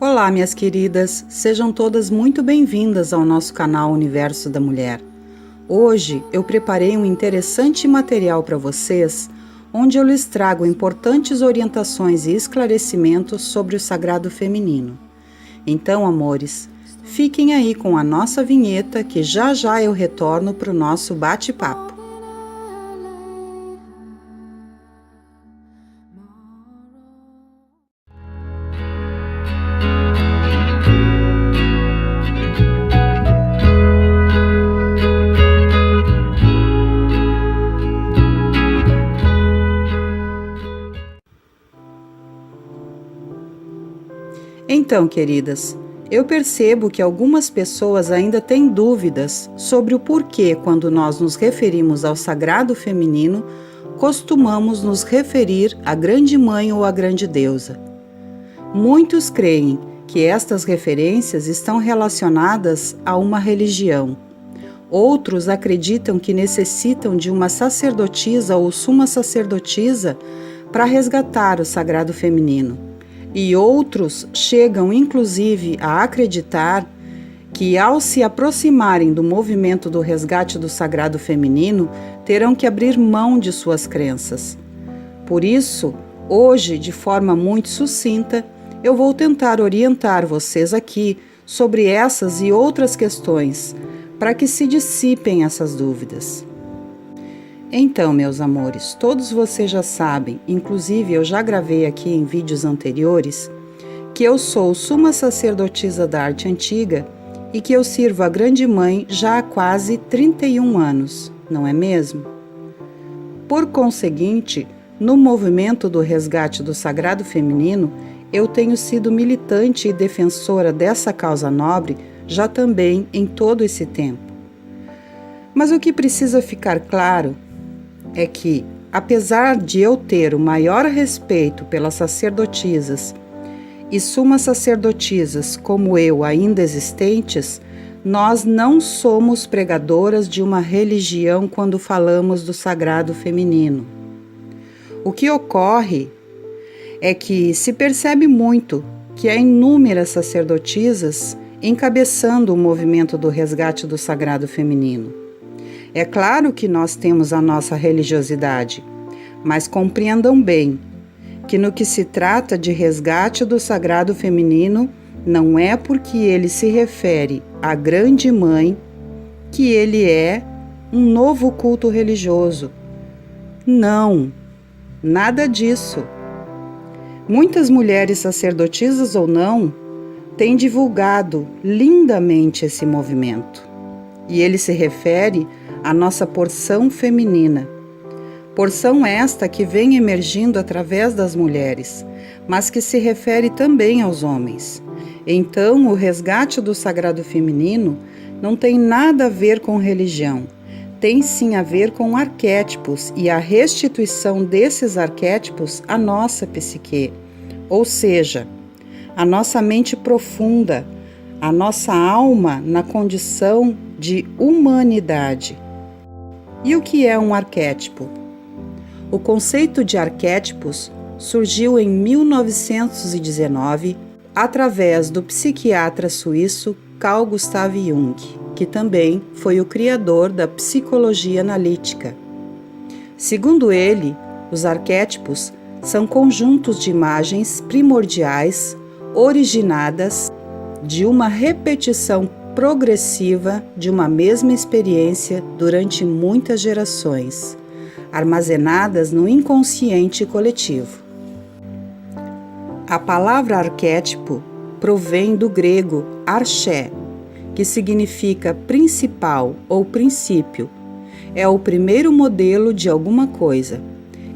Olá, minhas queridas, sejam todas muito bem-vindas ao nosso canal Universo da Mulher. Hoje eu preparei um interessante material para vocês, onde eu lhes trago importantes orientações e esclarecimentos sobre o sagrado feminino. Então, amores, fiquem aí com a nossa vinheta que já já eu retorno para o nosso bate-papo. Então, queridas, eu percebo que algumas pessoas ainda têm dúvidas sobre o porquê, quando nós nos referimos ao sagrado feminino, costumamos nos referir à grande mãe ou à grande deusa. Muitos creem que estas referências estão relacionadas a uma religião. Outros acreditam que necessitam de uma sacerdotisa ou suma sacerdotisa para resgatar o sagrado feminino. E outros chegam inclusive a acreditar que, ao se aproximarem do movimento do resgate do sagrado feminino, terão que abrir mão de suas crenças. Por isso, hoje, de forma muito sucinta, eu vou tentar orientar vocês aqui sobre essas e outras questões, para que se dissipem essas dúvidas. Então, meus amores, todos vocês já sabem, inclusive eu já gravei aqui em vídeos anteriores, que eu sou suma sacerdotisa da arte antiga e que eu sirvo a Grande Mãe já há quase 31 anos, não é mesmo? Por conseguinte, no movimento do resgate do sagrado feminino, eu tenho sido militante e defensora dessa causa nobre já também em todo esse tempo. Mas o que precisa ficar claro é que, apesar de eu ter o maior respeito pelas sacerdotisas e sumas sacerdotisas como eu ainda existentes, nós não somos pregadoras de uma religião quando falamos do sagrado feminino. O que ocorre é que se percebe muito que há inúmeras sacerdotisas encabeçando o movimento do resgate do sagrado feminino. É claro que nós temos a nossa religiosidade, mas compreendam bem que no que se trata de resgate do sagrado feminino, não é porque ele se refere à Grande Mãe que ele é um novo culto religioso. Não, nada disso. Muitas mulheres sacerdotisas ou não têm divulgado lindamente esse movimento. E ele se refere à nossa porção feminina. Porção esta que vem emergindo através das mulheres, mas que se refere também aos homens. Então, o resgate do sagrado feminino não tem nada a ver com religião, tem sim a ver com arquétipos e a restituição desses arquétipos à nossa psique, ou seja, a nossa mente profunda, a nossa alma na condição de humanidade. E o que é um arquétipo? O conceito de arquétipos surgiu em 1919 através do psiquiatra suíço Carl Gustav Jung, que também foi o criador da psicologia analítica. Segundo ele, os arquétipos são conjuntos de imagens primordiais originadas de uma repetição progressiva de uma mesma experiência durante muitas gerações, armazenadas no inconsciente coletivo. A palavra arquétipo provém do grego arché, que significa principal ou princípio. É o primeiro modelo de alguma coisa.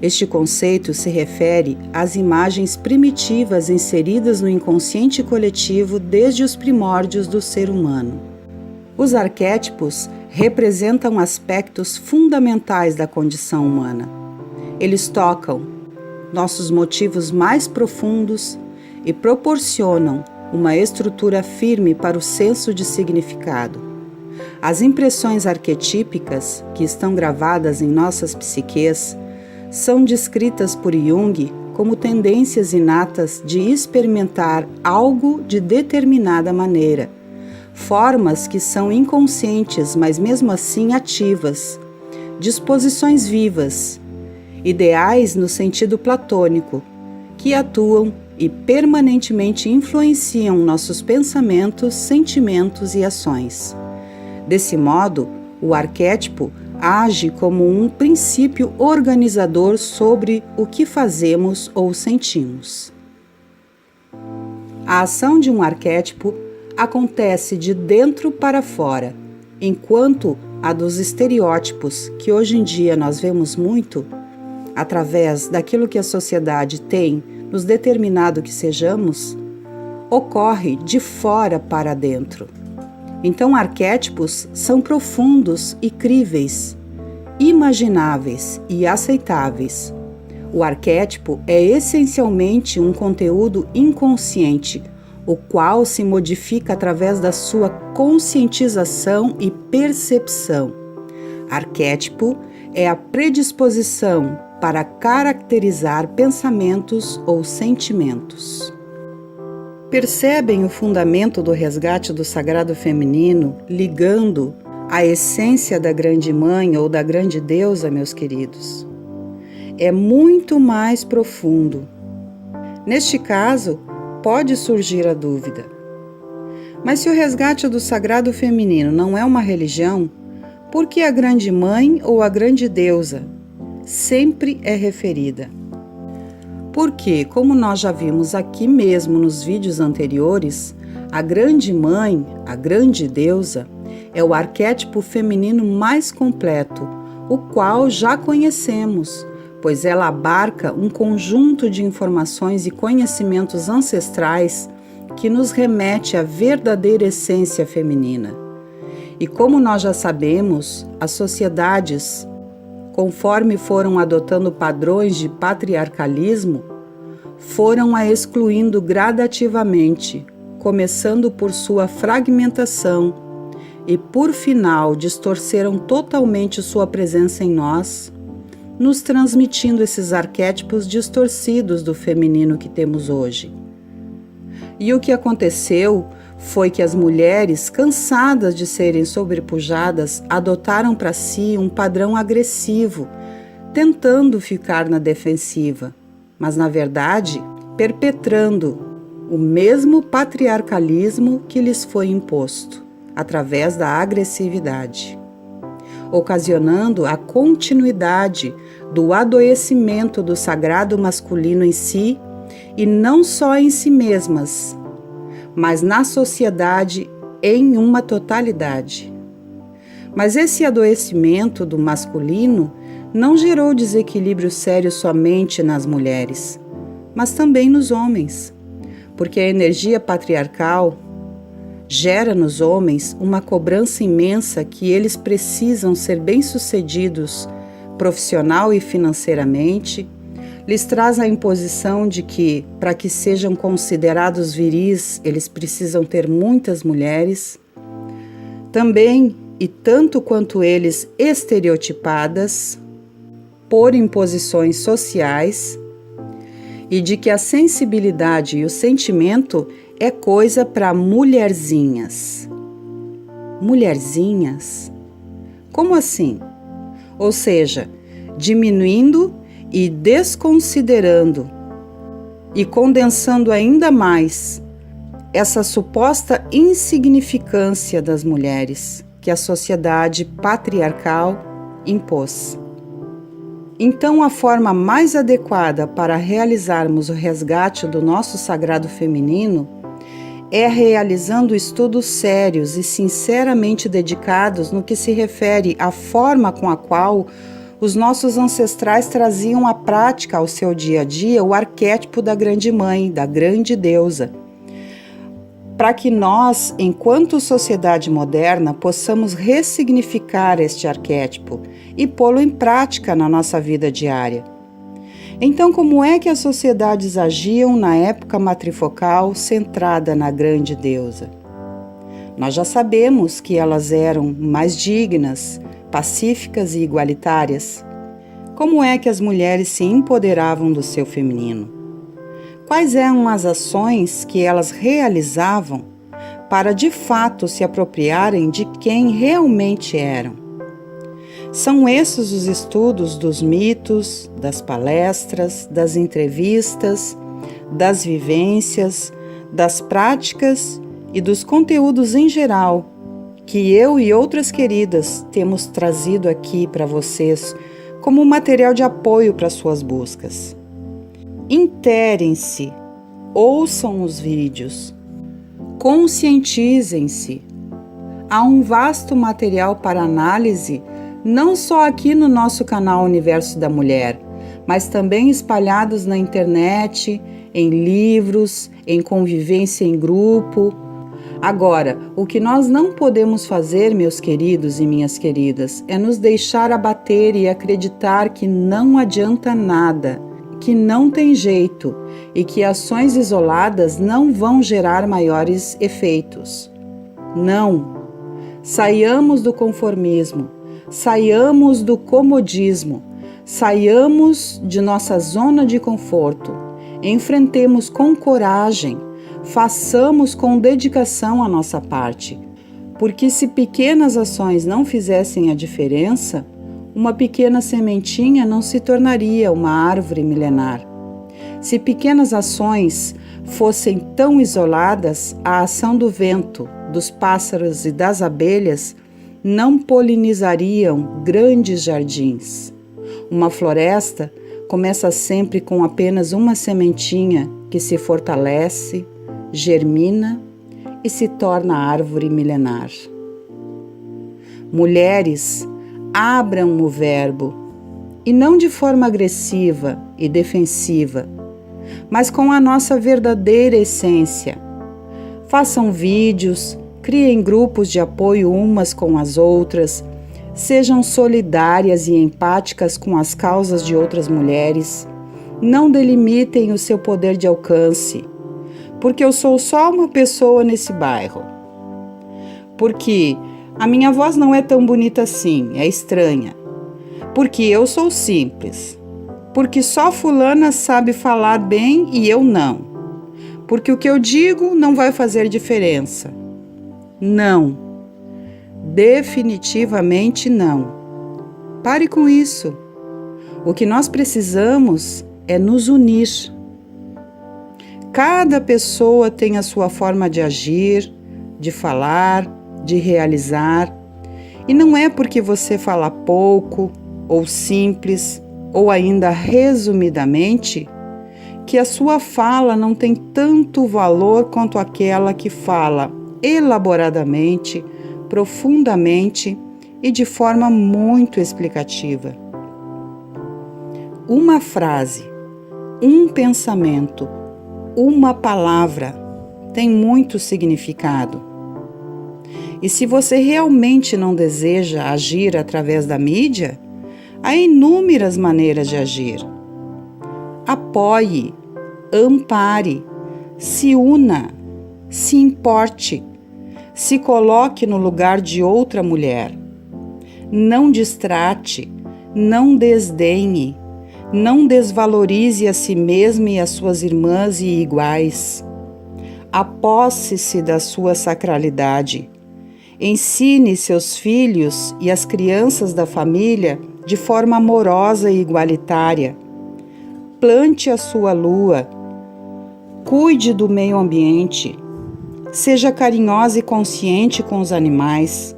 Este conceito se refere às imagens primitivas inseridas no inconsciente coletivo desde os primórdios do ser humano. Os arquétipos representam aspectos fundamentais da condição humana. Eles tocam nossos motivos mais profundos e proporcionam uma estrutura firme para o senso de significado. As impressões arquetípicas que estão gravadas em nossas psiques são descritas por Jung como tendências inatas de experimentar algo de determinada maneira, formas que são inconscientes, mas mesmo assim ativas, disposições vivas, ideais no sentido platônico, que atuam e permanentemente influenciam nossos pensamentos, sentimentos e ações. Desse modo, o arquétipo age como um princípio organizador sobre o que fazemos ou sentimos. A ação de um arquétipo acontece de dentro para fora, enquanto a dos estereótipos, que hoje em dia nós vemos muito, através daquilo que a sociedade tem nos determinado que sejamos, ocorre de fora para dentro. Então, arquétipos são profundos e críveis, imagináveis e aceitáveis. O arquétipo é essencialmente um conteúdo inconsciente, o qual se modifica através da sua conscientização e percepção. Arquétipo é a predisposição para caracterizar pensamentos ou sentimentos. Percebem o fundamento do resgate do sagrado feminino, ligando a essência da grande mãe ou da grande deusa, meus queridos? É muito mais profundo. Neste caso, pode surgir a dúvida: mas se o resgate do sagrado feminino não é uma religião, por que a grande mãe ou a grande deusa sempre é referida? Porque, como nós já vimos aqui mesmo nos vídeos anteriores, a grande mãe, a grande deusa, é o arquétipo feminino mais completo, o qual já conhecemos, pois ela abarca um conjunto de informações e conhecimentos ancestrais que nos remete à verdadeira essência feminina. E como nós já sabemos, as sociedades, conforme foram adotando padrões de patriarcalismo, foram a excluindo gradativamente, começando por sua fragmentação e, por final, distorceram totalmente sua presença em nós, nos transmitindo esses arquétipos distorcidos do feminino que temos hoje. E o que aconteceu foi que as mulheres, cansadas de serem sobrepujadas, adotaram para si um padrão agressivo, tentando ficar na defensiva, mas, na verdade, perpetrando o mesmo patriarcalismo que lhes foi imposto, através da agressividade, ocasionando a continuidade do adoecimento do sagrado masculino em si, e não só em si mesmas, mas na sociedade em uma totalidade. Mas esse adoecimento do masculino não gerou desequilíbrio sério somente nas mulheres, mas também nos homens, porque a energia patriarcal gera nos homens uma cobrança imensa que eles precisam ser bem-sucedidos profissional e financeiramente, lhes traz a imposição de que, para que sejam considerados viris, eles precisam ter muitas mulheres. Também, e tanto quanto eles, estereotipadas por imposições sociais, e de que a sensibilidade e o sentimento é coisa para mulherzinhas. Mulherzinhas? Como assim? Ou seja, diminuindo e desconsiderando e condensando ainda mais essa suposta insignificância das mulheres que a sociedade patriarcal impôs. Então, a forma mais adequada para realizarmos o resgate do nosso sagrado feminino é realizando estudos sérios e sinceramente dedicados no que se refere à forma com a qual os nossos ancestrais traziam à prática ao seu dia a dia o arquétipo da grande mãe, da grande deusa, para que nós, enquanto sociedade moderna, possamos ressignificar este arquétipo e pô-lo em prática na nossa vida diária. Então, como é que as sociedades agiam na época matrifocal centrada na grande deusa? Nós já sabemos que elas eram mais dignas, pacíficas e igualitárias. Como é que as mulheres se empoderavam do seu feminino? Quais eram as ações que elas realizavam para de fato se apropriarem de quem realmente eram? São esses os estudos dos mitos, das palestras, das entrevistas, das vivências, das práticas e dos conteúdos em geral que eu e outras queridas temos trazido aqui para vocês como material de apoio para suas buscas. Interem-se, ouçam os vídeos, conscientizem-se. Há um vasto material para análise, não só aqui no nosso canal Universo da Mulher, mas também espalhados na internet, em livros, em convivência em grupo. Agora, o que nós não podemos fazer, meus queridos e minhas queridas, é nos deixar abater e acreditar que não adianta nada, que não tem jeito e que ações isoladas não vão gerar maiores efeitos. Não! Saiamos do conformismo, saiamos do comodismo, saiamos de nossa zona de conforto, enfrentemos com coragem, façamos com dedicação a nossa parte, porque se pequenas ações não fizessem a diferença, uma pequena sementinha não se tornaria uma árvore milenar. Se pequenas ações fossem tão isoladas, a ação do vento, dos pássaros e das abelhas não polinizariam grandes jardins. Uma floresta começa sempre com apenas uma sementinha que se fortalece, germina e se torna árvore milenar. Mulheres, abram o verbo, e não de forma agressiva e defensiva, mas com a nossa verdadeira essência. Façam vídeos, criem grupos de apoio umas com as outras, sejam solidárias e empáticas com as causas de outras mulheres. Não delimitem o seu poder de alcance, porque eu sou só uma pessoa nesse bairro. Porque a minha voz não é tão bonita assim, é estranha. Porque eu sou simples. Porque só fulana sabe falar bem e eu não. Porque o que eu digo não vai fazer diferença. Não. Definitivamente não. Pare com isso. O que nós precisamos é nos unir. Cada pessoa tem a sua forma de agir, de falar, de realizar. E não é porque você fala pouco, ou simples, ou ainda resumidamente, que a sua fala não tem tanto valor quanto aquela que fala elaboradamente, profundamente e de forma muito explicativa. Uma frase, um pensamento, uma palavra tem muito significado. E se você realmente não deseja agir através da mídia, há inúmeras maneiras de agir. Apoie, ampare, se una, se importe, se coloque no lugar de outra mulher. Não distrate, não desdenhe, não desvalorize a si mesma e as suas irmãs e iguais. Aposse-se da sua sacralidade. Ensine seus filhos e as crianças da família de forma amorosa e igualitária. Plante a sua lua. Cuide do meio ambiente. Seja carinhosa e consciente com os animais.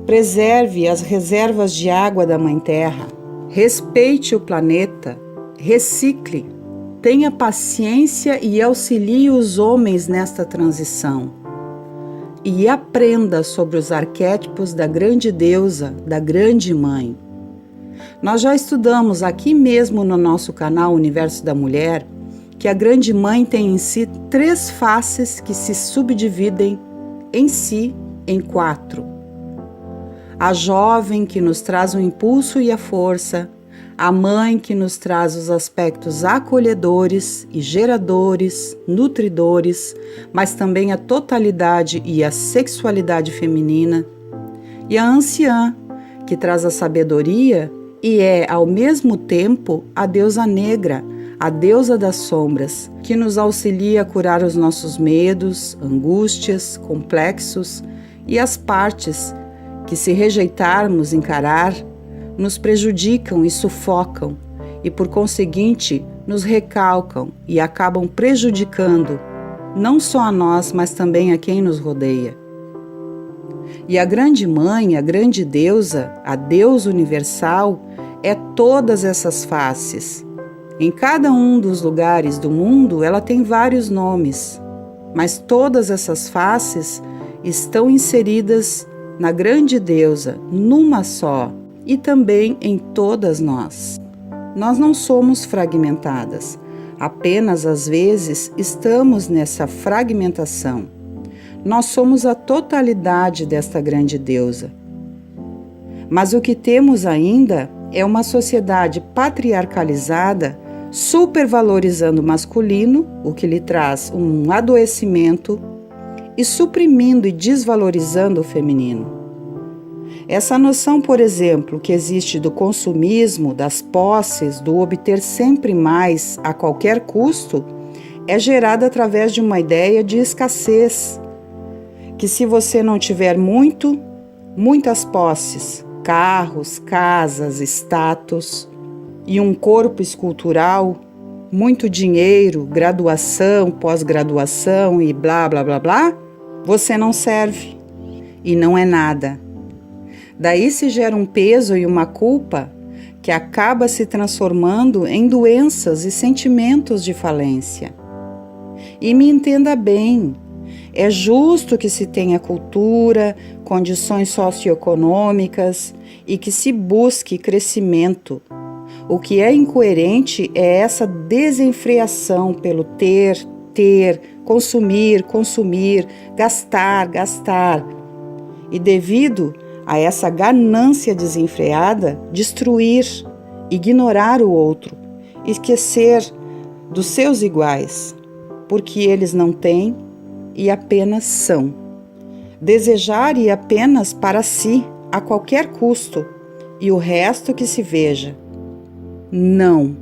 Preserve as reservas de água da Mãe Terra. Respeite o planeta. Recicle. Tenha paciência e auxilie os homens nesta transição. E aprenda sobre os arquétipos da grande deusa, da grande mãe. Nós já estudamos aqui mesmo no nosso canal Universo da Mulher que a grande mãe tem em si 3 faces que se subdividem em si em 4. A jovem que nos traz o impulso e a força, a mãe que nos traz os aspectos acolhedores e geradores, nutridores, mas também a totalidade e a sexualidade feminina, e a anciã, que traz a sabedoria e é, ao mesmo tempo, a deusa negra, a deusa das sombras, que nos auxilia a curar os nossos medos, angústias, complexos e as partes que, se rejeitarmos encarar, nos prejudicam e sufocam e, por conseguinte, nos recalcam e acabam prejudicando não só a nós, mas também a quem nos rodeia. E a grande mãe, a grande deusa, a deusa universal, é todas essas faces. Em cada um dos lugares do mundo, ela tem vários nomes, mas todas essas faces estão inseridas na grande deusa, numa só, e também em todas nós. Nós não somos fragmentadas, apenas às vezes estamos nessa fragmentação. Nós somos a totalidade desta grande deusa. Mas o que temos ainda é uma sociedade patriarcalizada, supervalorizando o masculino, o que lhe traz um adoecimento, e suprimindo e desvalorizando o feminino. Essa noção, por exemplo, que existe do consumismo, das posses, do obter sempre mais a qualquer custo, é gerada através de uma ideia de escassez, que se você não tiver muitas posses, carros, casas, status e um corpo escultural, muito dinheiro, graduação, pós-graduação e blá, blá, blá, blá, você não serve e não é nada. Daí se gera um peso e uma culpa que acaba se transformando em doenças e sentimentos de falência. E me entenda bem, é justo que se tenha cultura, condições socioeconômicas e que se busque crescimento. O que é incoerente é essa desenfreação pelo ter, consumir, gastar. E devido a essa ganância desenfreada, destruir, ignorar o outro, esquecer dos seus iguais, porque eles não têm e apenas são. Desejar e apenas para si, a qualquer custo, e o resto que se veja. Não.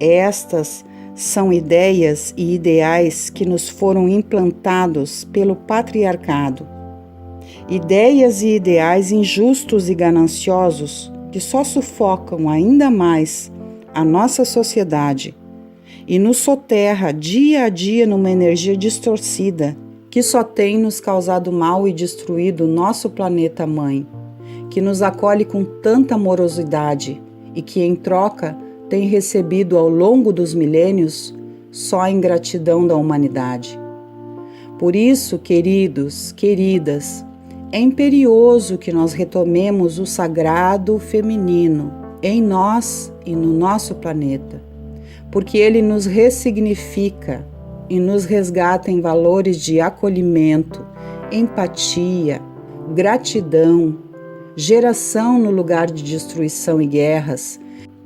Estas são ideias e ideais que nos foram implantados pelo patriarcado. Ideias e ideais injustos e gananciosos que só sufocam ainda mais a nossa sociedade e nos soterra dia a dia numa energia distorcida que só tem nos causado mal e destruído o nosso planeta mãe, que nos acolhe com tanta amorosidade e que, em troca, tem recebido ao longo dos milênios só a ingratidão da humanidade. Por isso, queridos, queridas, é imperioso que nós retomemos o sagrado feminino em nós e no nosso planeta, porque ele nos ressignifica e nos resgata em valores de acolhimento, empatia, gratidão, geração no lugar de destruição e guerras,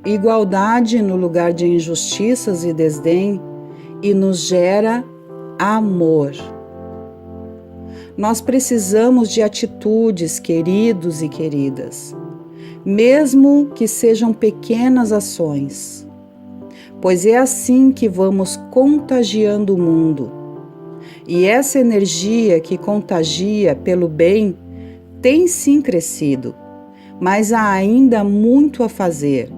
igualdade no lugar de injustiças e desdém, e nos gera amor. Nós precisamos de atitudes, queridos e queridas, mesmo que sejam pequenas ações, pois é assim que vamos contagiando o mundo. E essa energia que contagia pelo bem tem sim crescido, mas há ainda muito a fazer.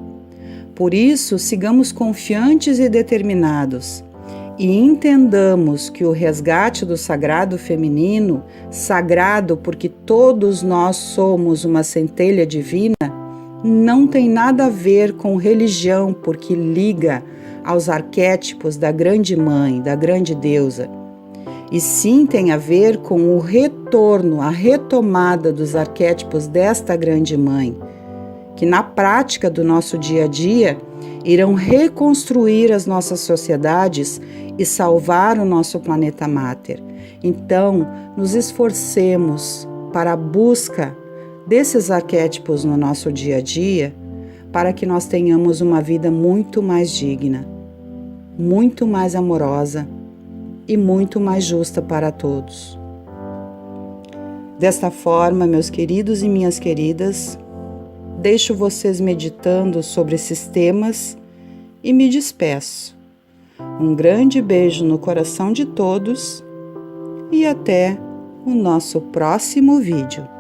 Por isso, sigamos confiantes e determinados e entendamos que o resgate do sagrado feminino, sagrado porque todos nós somos uma centelha divina, não tem nada a ver com religião, porque liga aos arquétipos da grande mãe, da grande deusa. E sim tem a ver com o retorno, a retomada dos arquétipos desta grande mãe, que na prática do nosso dia a dia irão reconstruir as nossas sociedades e salvar o nosso planeta Mater. Então, nos esforcemos para a busca desses arquétipos no nosso dia a dia, para que nós tenhamos uma vida muito mais digna, muito mais amorosa e muito mais justa para todos. Desta forma, meus queridos e minhas queridas, deixo vocês meditando sobre esses temas e me despeço. Um grande beijo no coração de todos e até o nosso próximo vídeo.